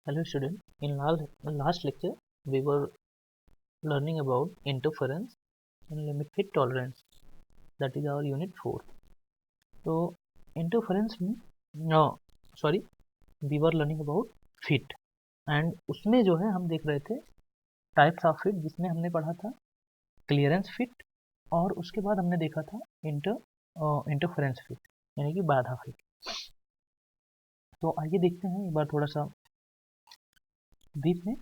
Hello student, in last lecture we were learning about interference and limit fit tolerance, that is our unit 4. तो interference में no sorry we were learning about fit and उसमें जो है हम देख रहे थे टाइप्स ऑफ फिट, जिसमें हमने पढ़ा था क्लियरेंस फिट और उसके बाद हमने देखा था इंटरफेरेंस फिट यानी कि बाधा फिट। तो आइए देखते हैं एक बार थोड़ा सा ब्रीफ में।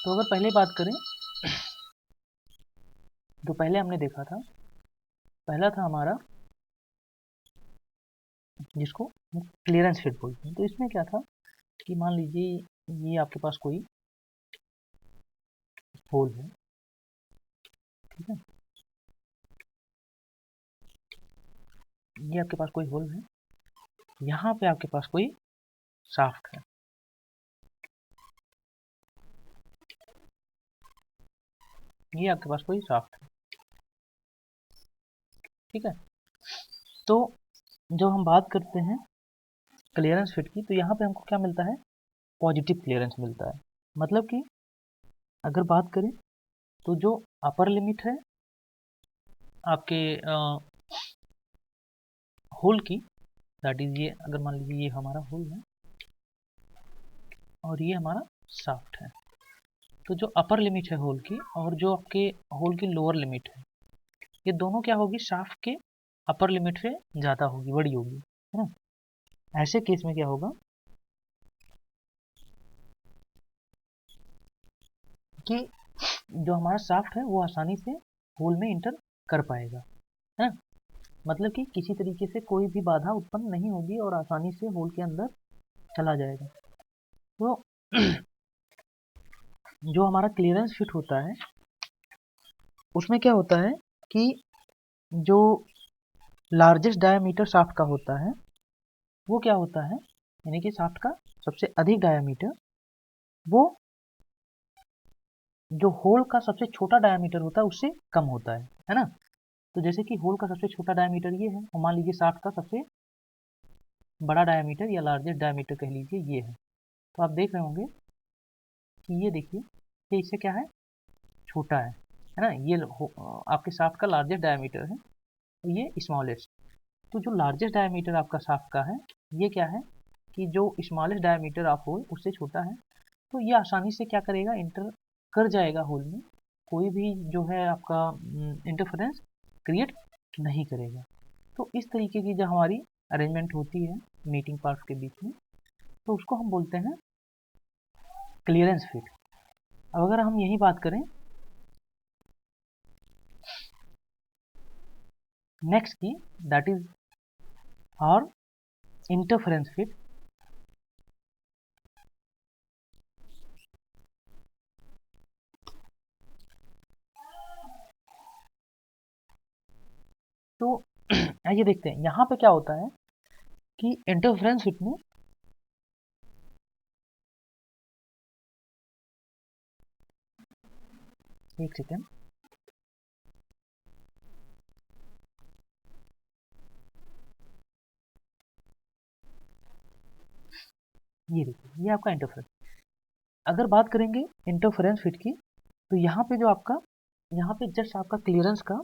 तो अगर पहले बात करें तो पहले हमने देखा था, पहला था हमारा जिसको क्लियरेंस फिट बोलते हैं। तो इसमें क्या था कि मान लीजिए ये आपके पास कोई होल है, ठीक है, ये आपके पास कोई होल है, यहाँ पे आपके पास कोई शाफ्ट है, ये आपके पास कोई शाफ्ट है, ठीक है। तो जब हम बात करते हैं क्लियरेंस फिट की, तो यहाँ पे हमको क्या मिलता है, पॉजिटिव क्लियरेंस मिलता है। मतलब कि अगर बात करें तो जो अपर लिमिट है आपके होल की, दैट इज ये, अगर मान लीजिए ये हमारा होल है और ये हमारा शाफ्ट है, तो जो अपर लिमिट है होल की और जो आपके होल की लोअर लिमिट है, ये दोनों क्या होगी, शाफ्ट के अपर लिमिट से ज़्यादा होगी, बड़ी होगी, है ना। ऐसे केस में क्या होगा कि जो हमारा शाफ्ट है वो आसानी से होल में इंटर कर पाएगा, है ना। मतलब कि किसी तरीके से कोई भी बाधा उत्पन्न नहीं होगी और आसानी से होल के अंदर चला जाएगा। तो जो हमारा क्लियरेंस फिट होता है उसमें क्या होता है कि जो लार्जेस्ट डायामीटर शाफ्ट का होता है वो क्या होता है, यानी कि शाफ्ट का सबसे अधिक डायामीटर वो जो होल का सबसे छोटा डायामीटर होता है उससे कम होता है ना। तो जैसे कि होल का सबसे छोटा डायामीटर ये है और मान लीजिए शाफ्ट का सबसे बड़ा डायामीटर या लार्जेस्ट डायामीटर कह लीजिए ये है। तो आप देख रहे होंगे कि ये देखिए ये इससे क्या है, छोटा है ना। ये आपके शाफ्ट का लार्जेस्ट डायामीटर है और ये स्मॉलेस्ट। तो जो लार्जेस्ट डायमीटर आपका शाफ्ट का है ये क्या है कि जो स्मॉलेस्ट डायमीटर आप होल उससे छोटा है, तो ये आसानी से क्या करेगा, इंटर कर जाएगा होल में, कोई भी जो है आपका इंटरफेरेंस क्रिएट नहीं करेगा। तो इस तरीके की जो हमारी अरेंजमेंट होती है मीटिंग पार्ट्स के बीच में, तो उसको हम बोलते हैं क्लियरेंस फिट। अब अगर हम यही बात करें नेक्स्ट की, दैट इज और इंटरफेरेंस फिट। तो आइए देखते हैं यहाँ पे क्या होता है कि इंटरफेरेंस फिट में एक सेकेंड, ये देखिए ये आपका इंटरफेरेंस। अगर बात करेंगे इंटरफेरेंस फिट की, तो यहाँ पे जो आपका, यहाँ पे जस्ट आपका क्लियरेंस का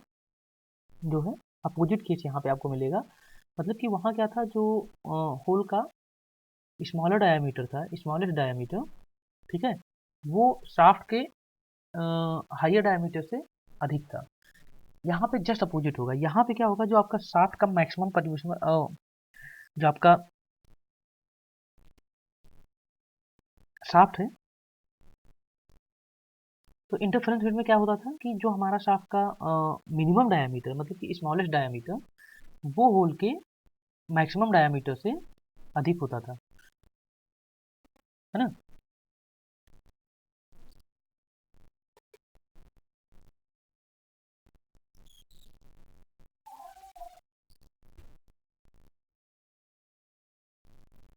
जो है अपोजिट केस यहाँ पे आपको मिलेगा। मतलब कि वहाँ क्या था, जो होल का स्मॉलर डायामीटर था, स्मॉलेस्ट डायामीटर, ठीक है, वो शाफ्ट के हाइयर डायामीटर से अधिक था। यहाँ पे जस्ट अपोजिट होगा, यहाँ पे क्या होगा, जो आपका शाफ्ट का मैक्सिमम कंट्रीब्यूशन, जो आपका शाफ्ट है, तो इंटरफेरेंस फिट में क्या होता था कि जो हमारा शाफ्ट का मिनिमम डायामीटर, मतलब कि स्मॉलेस्ट डायामीटर, वो होल के मैक्सिमम डायामीटर से अधिक होता था, है ना।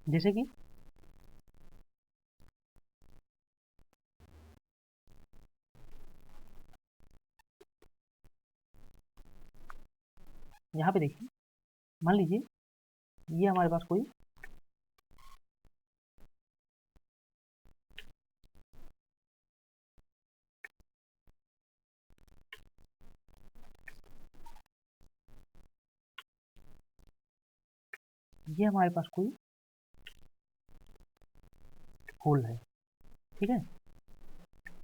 जैसे कि यहाँ पे देखिए, मान लीजिए ये हमारे पास कोई ये हमारे पास कोई होल है, ठीक है।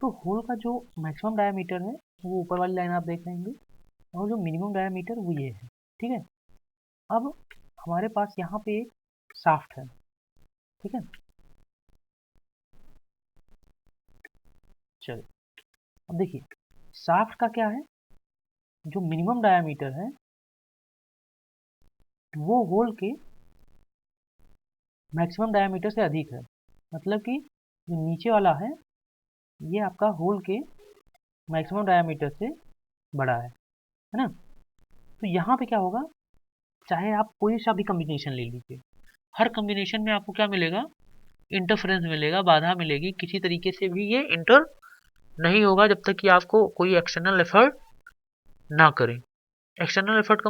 तो होल का जो मैक्सिमम डायमीटर है वो ऊपर वाली लाइन आप देख लेंगे, और जो मिनिमम डायमीटर वो ये है, ठीक है। अब हमारे पास यहाँ पे एक शाफ्ट है, ठीक है। चलिए अब देखिए, शाफ्ट का क्या है, जो मिनिमम डायमीटर है वो होल के मैक्सिमम डायमीटर से अधिक है। मतलब कि जो नीचे वाला है ये आपका होल के मैक्सिमम डायमीटर से बड़ा है ना। तो यहाँ पे क्या होगा, चाहे आप कोई सा भी कॉम्बिनेशन ले लीजिए, हर कॉम्बिनेशन में आपको क्या मिलेगा, इंटरफेरेंस मिलेगा, बाधा मिलेगी, किसी तरीके से भी ये इंटर नहीं होगा जब तक कि आपको कोई एक्सटर्नल एफर्ट ना करें। एक्सटर्नल एफर्ट का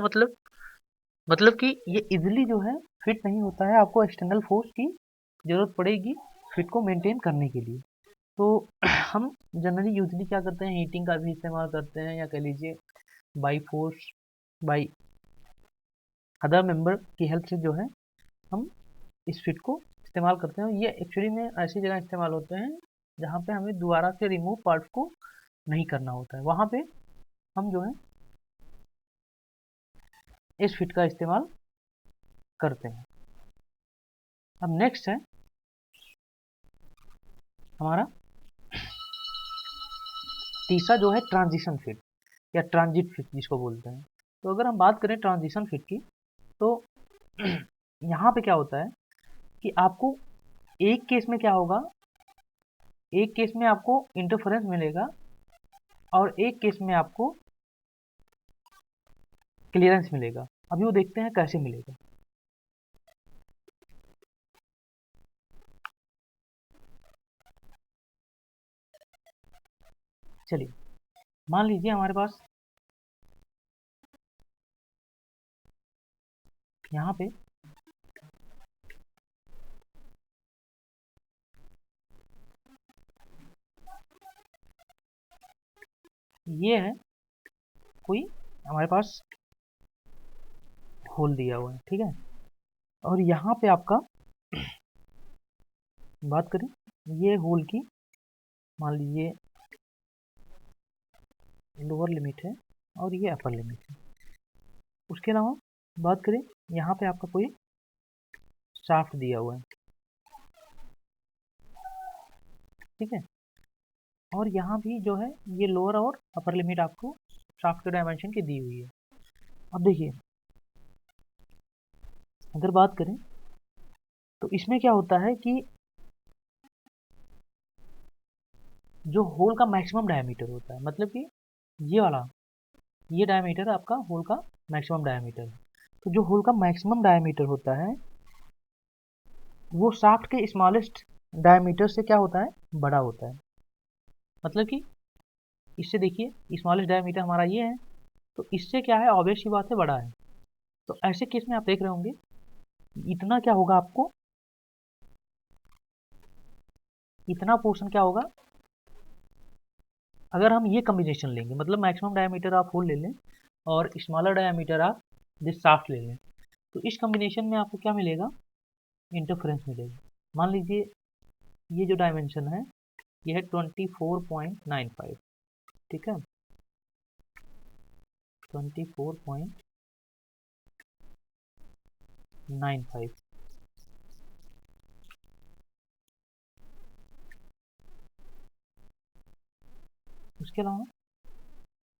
मतलब कि ये इजीली जो है फिट नहीं होता है, आपको एक्सटर्नल फोर्स की ज़रूरत पड़ेगी फिट को मेंटेन करने के लिए। तो हम जनरली यूजली क्या करते हैं, हीटिंग का भी इस्तेमाल करते हैं, या कह लीजिए by force by other member की हेल्प से जो है हम इस फिट को इस्तेमाल करते हैं। ये एक्चुअली में ऐसी जगह इस्तेमाल होते हैं जहाँ पे हमें दोबारा से रिमूव पार्ट को नहीं करना होता है, वहाँ पे हम जो है इस फिट का इस्तेमाल करते हैं। अब नेक्स्ट है हमारा तीसरा जो है ट्रांजिशन फिट या ट्रांजिट फिट जिसको बोलते हैं। तो अगर हम बात करें ट्रांजिशन फिट की, तो यहाँ पे क्या होता है कि आपको एक केस में क्या होगा, एक केस में आपको इंटरफेरेंस मिलेगा और एक केस में आपको क्लियरेंस मिलेगा। अभी वो देखते हैं कैसे मिलेगा। चलिए मान लीजिए हमारे पास यहाँ पे ये है कोई हमारे पास होल दिया हुआ है, ठीक है। और यहाँ पे आपका बात करें ये होल की, मान लीजिए लोअर लिमिट है और ये अपर लिमिट है। उसके अलावा बात करें यहाँ पे आपका कोई शाफ्ट दिया हुआ है, ठीक है। और यहाँ भी जो है ये लोअर और अपर लिमिट आपको शाफ्ट के डायमेंशन की दी हुई है। अब देखिए अगर बात करें तो इसमें क्या होता है कि जो होल का मैक्सिमम डायमीटर होता है, मतलब कि ये वाला ये डायमीटर आपका होल का मैक्सिमम डायमीटर है। तो जो होल का मैक्सिमम डायमीटर होता है वो शाफ्ट के स्मॉलेस्ट डायमीटर से क्या होता है, बड़ा होता है। मतलब कि इससे देखिए स्मॉलेस्ट डायमीटर हमारा ये है, तो इससे क्या है ऑब्वियस सी बात है बड़ा है। तो ऐसे केस में आप देख रहे होंगे इतना क्या होगा, आपको इतना पोर्शन क्या होगा, अगर हम ये कॉम्बिनेशन लेंगे, मतलब मैक्सिमम डायमीटर आप होल ले लें और स्मॉलर डायमीटर आप दिस शाफ्ट ले लें, तो इस कॉम्बिनेशन में आपको क्या मिलेगा, इंटरफेरेंस मिलेगा। मान लीजिए ये जो डायमेंशन है ये है 24.95, ठीक है, 24.95। उसके अलावा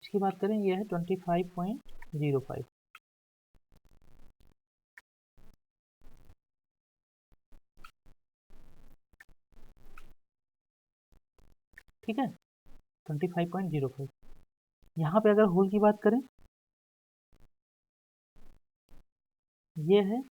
इसकी बात करें ये है 25.05, ठीक है, 25.05। यहाँ पे अगर होल की बात करें ये है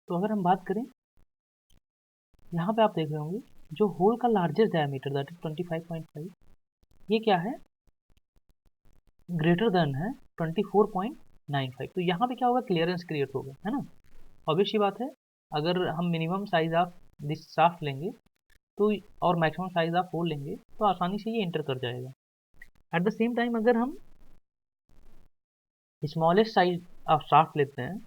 तो अगर हम बात करें, यहाँ पे आप देख रहे होंगे जो होल का लार्जेस्ट डायमीटर दैट इज 25.5, ये क्या है, ग्रेटर देन है 24.95। तो यहाँ पे क्या होगा, क्लियरेंस क्रिएट होगा, है ना। ऑब्वियस सी बात है, अगर हम minimum size of this shaft लेंगे तो और मैक्सिमम साइज ऑफ होल लेंगे तो आसानी से ये इंटर कर जाएगा। एट द सेम टाइम अगर हम स्मॉलेस्ट साइज ऑफ शाफ्ट लेते हैं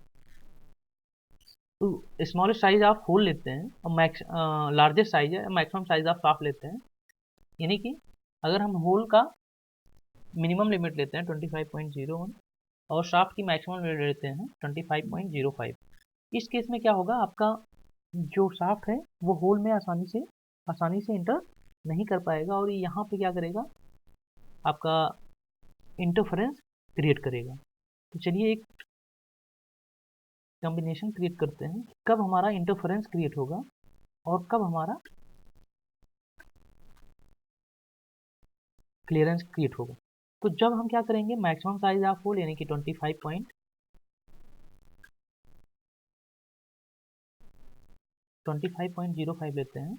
तो स्मॉलेस्ट साइज ऑफ होल लेते हैं और लार्जेस्ट साइज है मैक्सिमम साइज ऑफ शाफ्ट लेते हैं, यानी कि अगर हम होल का मिनिमम लिमिट लेते हैं 25.01 और शाफ्ट की मैक्सिमम लिमिट लेते हैं 25.05, इस केस में क्या होगा, आपका जो शाफ्ट है वो होल में आसानी से इंटर नहीं कर पाएगा और यहाँ पे क्या करेगा, आपका इंटरफेरेंस क्रिएट करेगा। तो चलिए एक कॉम्बिनेशन क्रिएट करते हैं, कब हमारा इंटरफेरेंस क्रिएट होगा और कब हमारा क्लियरेंस क्रिएट होगा। तो जब हम क्या करेंगे, मैक्सिमम साइज ऑफ होल यानी कि 25.05 लेते हैं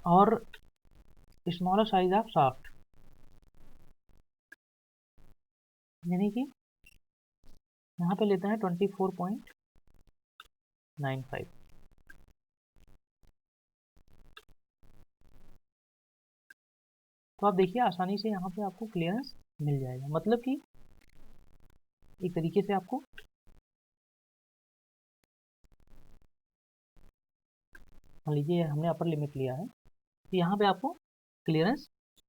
और स्मॉलर साइज ऑफ शाफ्ट यानी कि यहाँ पे लेते हैं 24.95। तो आप देखिए आसानी से यहाँ पे आपको क्लियरेंस मिल जाएगा, मतलब कि एक तरीके से आपको मान लीजिए हमने अपर लिमिट लिया है तो यहाँ पे आपको क्लियरेंस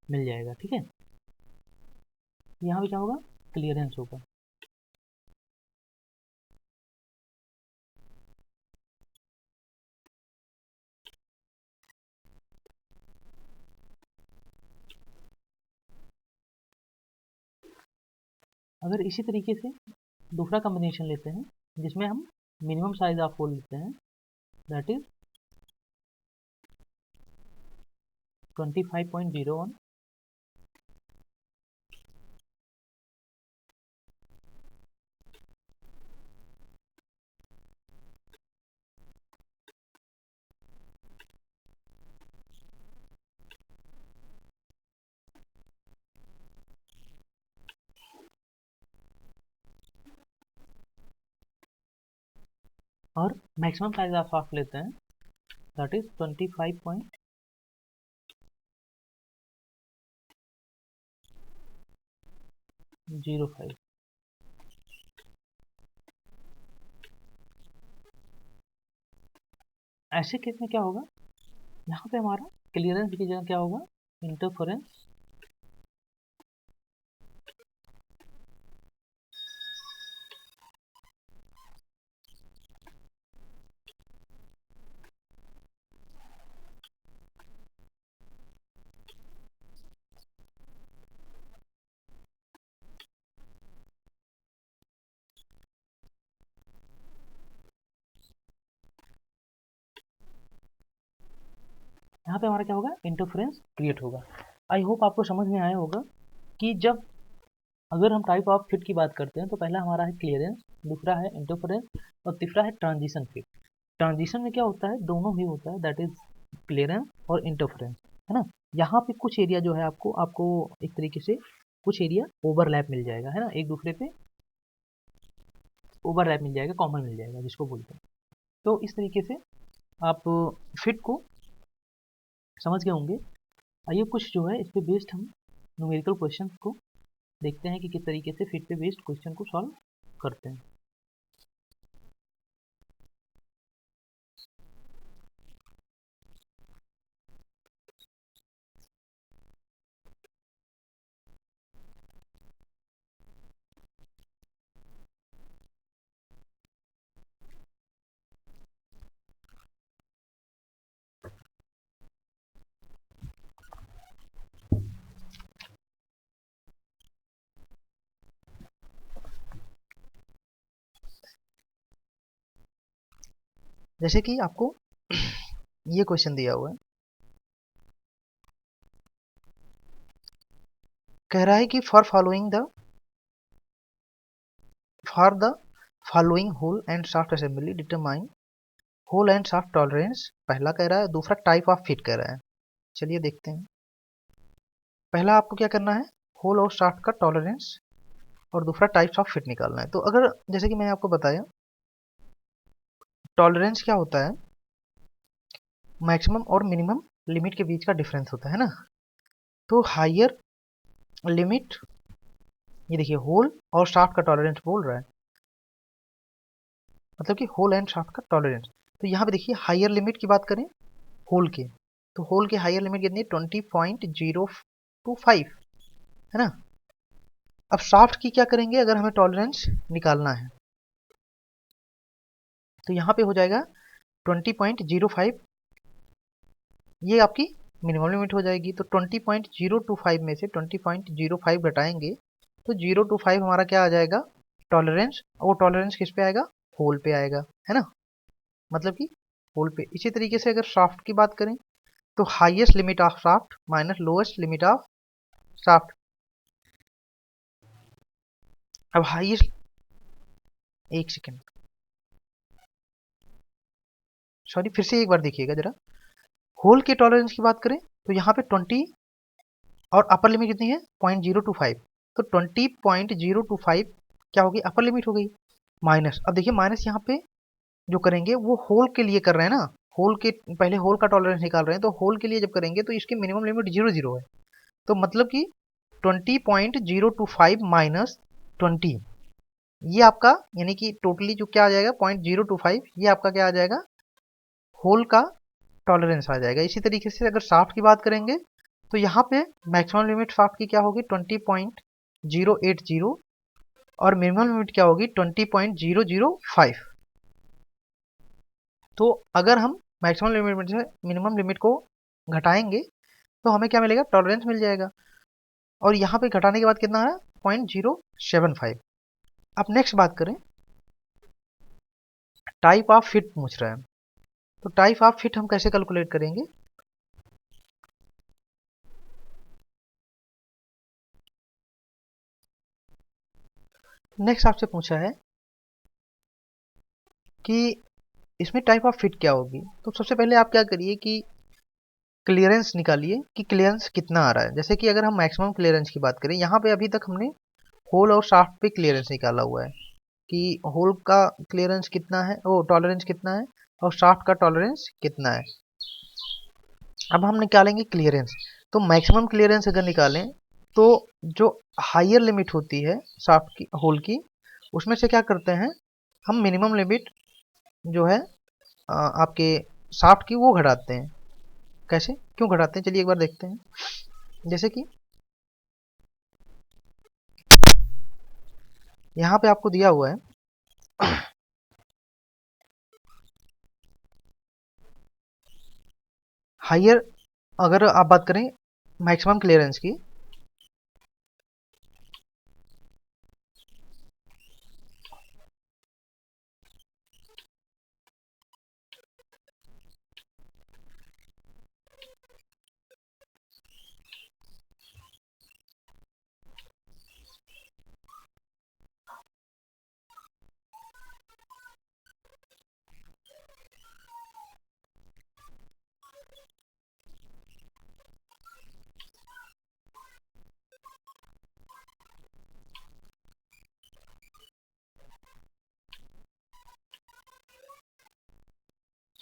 मिल जाएगा, ठीक है। यहाँ पे क्या होगा, क्लियरेंस होगा। अगर इसी तरीके से दूसरा कॉम्बिनेशन लेते हैं जिसमें हम मिनिमम साइज ऑफ होल लेते हैं दैट इज 25.01 और मैक्सिमम साइज ऑफ शाफ्ट लेते हैं दैट इज 25.05। ऐसे केस में क्या होगा, यहाँ पे हमारा क्लियरेंस की जगह क्या होगा, इंटरफेरेंस यहाँ पे हमारा क्या होगा, इंटरफेरेंस क्रिएट होगा। आई होप आपको समझ में आया होगा कि जब अगर हम टाइप ऑफ फिट की बात करते हैं तो पहला हमारा है क्लियरेंस, दूसरा है इंटरफेरेंस और तीसरा है ट्रांजिशन फिट। ट्रांजिशन में क्या होता है, दोनों ही होता है दैट इज क्लियरेंस और इंटरफेरेंस, है ना। यहाँ पे कुछ एरिया जो है आपको आपको एक तरीके से कुछ एरिया ओवरलैप मिल जाएगा, है ना, एक दूसरे पे ओवरलैप मिल जाएगा, कॉमन मिल जाएगा जिसको बोलते हैं। तो इस तरीके से आप फिट को समझ गए होंगे। आइए कुछ जो है इस पे बेस्ड हम न्यूमेरिकल क्वेश्चन को देखते हैं कि किस तरीके से फिट पे बेस्ड क्वेश्चन को सॉल्व करते हैं। जैसे कि आपको ये क्वेश्चन दिया हुआ है, कह रहा है कि for the following hole and shaft assembly determine hole and shaft tolerance, पहला कह रहा है, दूसरा टाइप ऑफ फिट कह रहा है। चलिए देखते हैं। पहला आपको क्या करना है, होल और शाफ्ट का टॉलरेंस, और दूसरा टाइप्स ऑफ फिट निकालना है। तो अगर जैसे कि मैंने आपको बताया, टॉलरेंस क्या होता है, मैक्सिमम और मिनिमम लिमिट के बीच का डिफरेंस होता है ना। तो हायर लिमिट, ये देखिए होल और शाफ्ट का टॉलरेंस बोल रहा है, मतलब कि होल एंड शाफ्ट का टॉलरेंस। तो यहाँ पे देखिए हायर लिमिट की बात करें होल के, तो होल की हायर लिमिट कितनी है, 20.025 है ना। अब शाफ्ट की क्या करेंगे, अगर हमें टॉलरेंस निकालना है तो यहाँ पे हो जाएगा 20.05, ये आपकी मिनिमम लिमिट हो जाएगी। तो 20.025 में से 20.05 घटाएंगे तो 025 हमारा क्या आ जाएगा, टॉलरेंस। और वो टॉलरेंस किस पे आएगा, होल पे आएगा, है ना, मतलब कि होल पे। इसी तरीके से अगर शाफ्ट की बात करें तो highest limit of shaft minus lowest limit of shaft. अब हाईएस्ट, एक सेकेंड, सॉरी, फिर से एक बार देखिएगा जरा। होल के टॉलरेंस की बात करें तो यहाँ पे 20 और अपर लिमिट कितनी है, 0.025, तो 20.025 क्या होगी, अपर लिमिट हो गई। माइनस, अब देखिए माइनस यहाँ पे जो करेंगे वो होल के लिए कर रहे हैं ना, होल के पहले होल का टॉलरेंस निकाल रहे हैं, तो होल के लिए जब करेंगे तो इसकी मिनिमम लिमिट 0 है। तो मतलब कि 20.025 माइनस 20, ये आपका यानी कि टोटली जो क्या आ जाएगा 0.025, ये आपका क्या आ जाएगा, होल का टॉलरेंस आ जाएगा। इसी तरीके से अगर शाफ्ट की बात करेंगे तो यहाँ पे मैक्सिमम लिमिट शाफ्ट की क्या होगी, 20.080, और मिनिमम लिमिट क्या होगी, 20.005। तो अगर हम मैक्सिमम लिमिट से मिनिमम लिमिट को घटाएंगे तो हमें क्या मिलेगा, टॉलरेंस मिल जाएगा। और यहाँ पे घटाने के बाद कितना है, 0.075। अब नेक्स्ट बात करें, टाइप ऑफ फिट पूछ रहा है। तो टाइप ऑफ फिट हम कैसे कैलकुलेट करेंगे, नेक्स्ट आपसे पूछा है कि इसमें टाइप ऑफ फिट क्या होगी। तो सबसे पहले आप क्या करिए कि क्लियरेंस निकालिए कि क्लियरेंस कितना आ रहा है। जैसे कि अगर हम मैक्सिमम क्लियरेंस की बात करें, यहाँ पे अभी तक हमने होल और शाफ्ट पे क्लियरेंस निकाला हुआ है कि होल का क्लियरेंस कितना है, वो टॉलरेंस कितना है, और शाफ्ट का टॉलरेंस कितना है। अब हम निकालेंगे क्लियरेंस। तो मैक्सिमम क्लियरेंस अगर निकालें तो जो हायर लिमिट होती है शाफ्ट की, होल की, उसमें से क्या करते हैं हम, मिनिमम लिमिट जो है आपके शाफ्ट की, वो घटाते हैं। कैसे, क्यों घटाते हैं, चलिए एक बार देखते हैं। जैसे कि यहाँ पे आपको दिया हुआ है हायर, अगर आप बात करें मैक्सिमम क्लियरेंस की,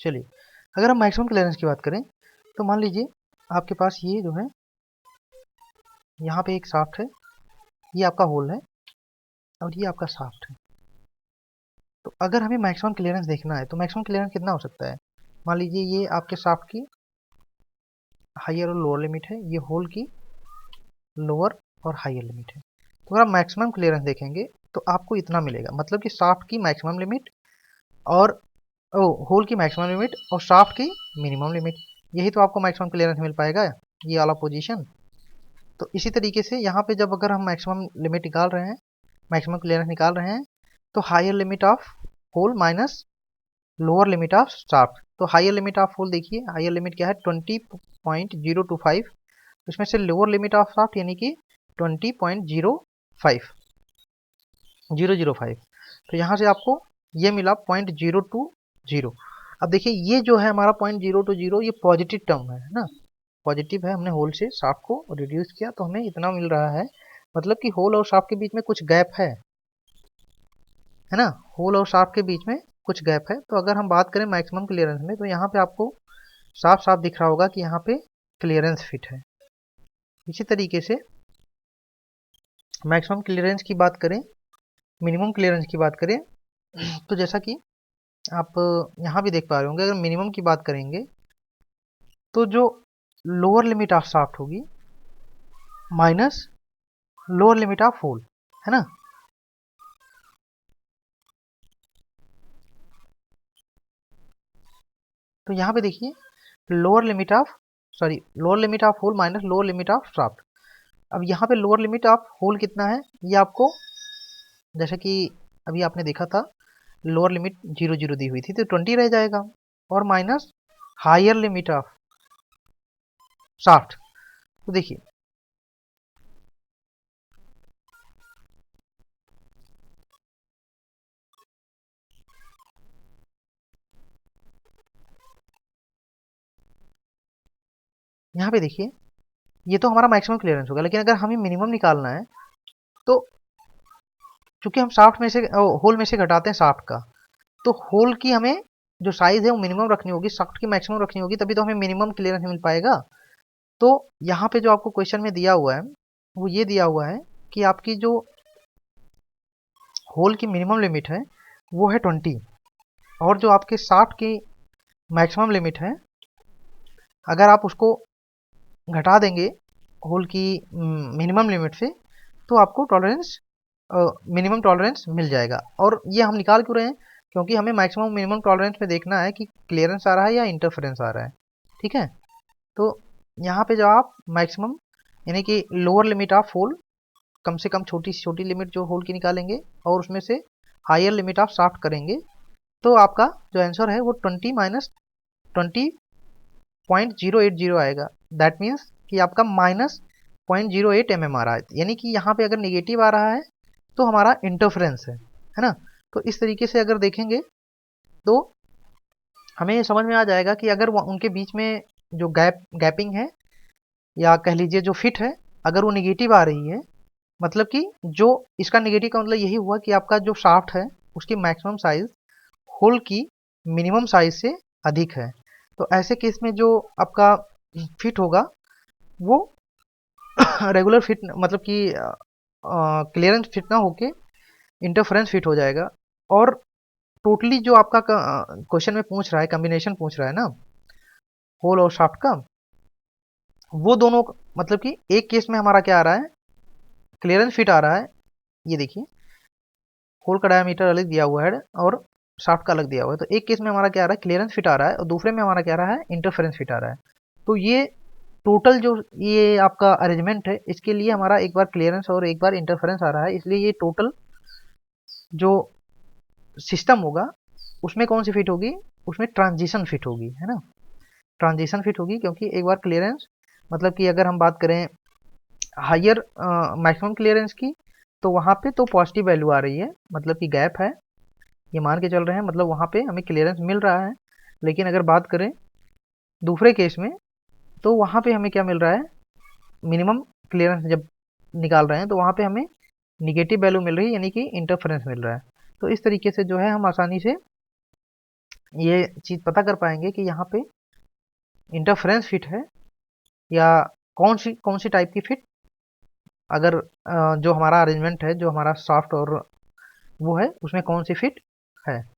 चलिए अगर हम मैक्सिमम क्लियरेंस की बात करें तो मान लीजिए आपके पास ये जो है, यहाँ पे एक शाफ्ट है, ये आपका होल है, और ये आपका शाफ्ट है। तो अगर हमें मैक्सिमम क्लियरेंस देखना है तो मैक्सिमम क्लियरेंस कितना हो सकता है, मान लीजिए ये आपके शाफ्ट की हायर और लोअर लिमिट है, ये होल की लोअर और हायर लिमिट है। तो अगर आप मैक्सिमम क्लियरेंस देखेंगे तो आपको इतना मिलेगा, मतलब कि शाफ्ट की मैक्सिमम लिमिट और होल की मैक्सिमम लिमिट और शाफ्ट की मिनिमम लिमिट, यही तो आपको मैक्सिमम क्लियरेंस मिल पाएगा, ये वाला पोजीशन। तो इसी तरीके से यहाँ पे जब अगर हम मैक्सिमम लिमिट निकाल रहे हैं, मैक्सिमम क्लियरेंस निकाल रहे हैं, तो higher limit of hole minus lower limit of shaft. तो हायर लिमिट ऑफ होल देखिए, हायर लिमिट क्या है 20.025, उसमें से लोअर लिमिट ऑफ शाफ्ट यानी कि 20.050। तो यहाँ से आपको ये मिला 0.020। अब देखिए ये जो है हमारा 0.020 ये पॉजिटिव टर्म है ना, पॉजिटिव है। हमने होल से शाफ्ट को रिड्यूस किया तो हमें इतना मिल रहा है, मतलब कि होल और शाफ्ट के बीच में कुछ गैप है ना, होल और शाफ्ट के बीच में कुछ गैप है। तो अगर हम बात करें मैक्सिमम क्लियरेंस में, तो यहाँ पे आपको साफ साफ दिख रहा होगा कि यहाँ पे क्लियरेंस फिट है। इसी तरीके से मैक्सिमम क्लियरेंस की बात करें, मिनिमम क्लियरेंस की बात करें, तो जैसा कि आप यहाँ भी देख पा रहे होंगे, अगर मिनिमम की बात करेंगे तो जो लोअर लिमिट ऑफ शाफ्ट होगी minus lower limit of hole, है ना। तो यहाँ पे देखिए lower limit of hole minus lower limit of shaft. अब यहाँ पे लोअर लिमिट ऑफ होल कितना है, ये आपको जैसा कि अभी आपने देखा था लोअर लिमिट 0 दी हुई थी तो 20 रह जाएगा, और minus higher limit of shaft. तो देखिए यहाँ पे देखिए ये तो हमारा मैक्सिमम क्लियरेंस होगा, लेकिन अगर हमें मिनिमम निकालना है तो चूंकि हम शाफ्ट में से होल में से घटाते हैं शाफ्ट का, तो होल की हमें जो साइज है वो मिनिमम रखनी होगी, शाफ्ट की मैक्सिमम रखनी होगी, तभी तो हमें मिनिमम क्लियरेंस मिल पाएगा। तो यहाँ पे जो आपको क्वेश्चन में दिया हुआ है वो ये दिया हुआ है कि आपकी जो होल की मिनिमम लिमिट है वो है 20, और जो आपके शाफ्ट की मैक्सिमम लिमिट है अगर आप उसको घटा देंगे होल की मिनिमम लिमिट से तो आपको टॉलरेंस मिनिमम टॉलरेंस मिल जाएगा। और ये हम निकाल क्यों रहे हैं, क्योंकि हमें मैक्सिमम मिनिमम टॉलरेंस में देखना है कि क्लियरेंस आ रहा है या इंटरफेरेंस आ रहा है, ठीक है। तो यहाँ पे जब आप मैक्सिमम यानी कि लोअर लिमिट ऑफ होल, कम से कम छोटी से छोटी लिमिट जो होल की निकालेंगे और उसमें से हायर लिमिट ऑफ शाफ्ट करेंगे, तो आपका जो आंसर है वो 20 माइनस 20.080 आएगा। दैट मीन्स कि आपका माइनस 0.08 mm आ रहा है, यानी कि यहाँ पे अगर निगेटिव आ रहा है तो हमारा इंटरफेरेंस है ना। तो इस तरीके से अगर देखेंगे तो हमें समझ में आ जाएगा कि अगर उनके बीच में जो गैपिंग है या कह लीजिए जो फिट है, अगर वो निगेटिव आ रही है, मतलब कि जो इसका निगेटिव का मतलब यही हुआ कि आपका जो शाफ्ट है उसकी मैक्सिमम साइज होल की मिनिमम साइज से अधिक है। तो ऐसे केस में जो आपका फिट होगा वो रेगुलर फिट मतलब कि क्लियरेंस फिट ना होके इंटरफेरेंस फिट हो जाएगा। और टोटली जो आपका क्वेश्चन में पूछ रहा है, कॉम्बिनेशन पूछ रहा है ना होल और शाफ्ट का, वो दोनों मतलब कि एक केस में हमारा क्या आ रहा है, क्लियरेंस फिट आ रहा है। ये देखिए होल का डायमीटर अलग दिया हुआ है और शाफ्ट का अलग दिया हुआ है, तो एक केस में हमारा क्या आ रहा है, क्लियरेंस फिट आ रहा है, और दूसरे में हमारा क्या आ रहा है, इंटरफेरेंस फिट आ रहा है। तो ये टोटल जो ये आपका अरेंजमेंट है इसके लिए हमारा एक बार क्लियरेंस और एक बार इंटरफेरेंस आ रहा है, इसलिए ये टोटल जो सिस्टम होगा उसमें कौन सी फिट होगी, उसमें ट्रांजिशन फिट होगी, है ना। ट्रांजिशन फिट होगी क्योंकि एक बार क्लियरेंस मतलब कि अगर हम बात करें हायर मैक्सिमम क्लियरेंस की, तो वहाँ पे तो पॉजिटिव वैल्यू आ रही है, मतलब कि गैप है, ये मान के चल रहे हैं, मतलब वहाँ पे हमें क्लियरेंस मिल रहा है। लेकिन अगर बात करें दूसरे केस में तो वहाँ पे हमें क्या मिल रहा है, मिनिमम क्लियरेंस जब निकाल रहे हैं तो वहाँ पे हमें निगेटिव वैल्यू मिल रही है, यानी कि इंटरफेरेंस मिल रहा है। तो इस तरीके से जो है हम आसानी से ये चीज़ पता कर पाएंगे कि यहाँ पे इंटरफेरेंस फिट है या कौन सी टाइप की फिट, अगर जो हमारा अरेंजमेंट है, जो हमारा सॉफ्ट और वो है उसमें कौन सी फिट है।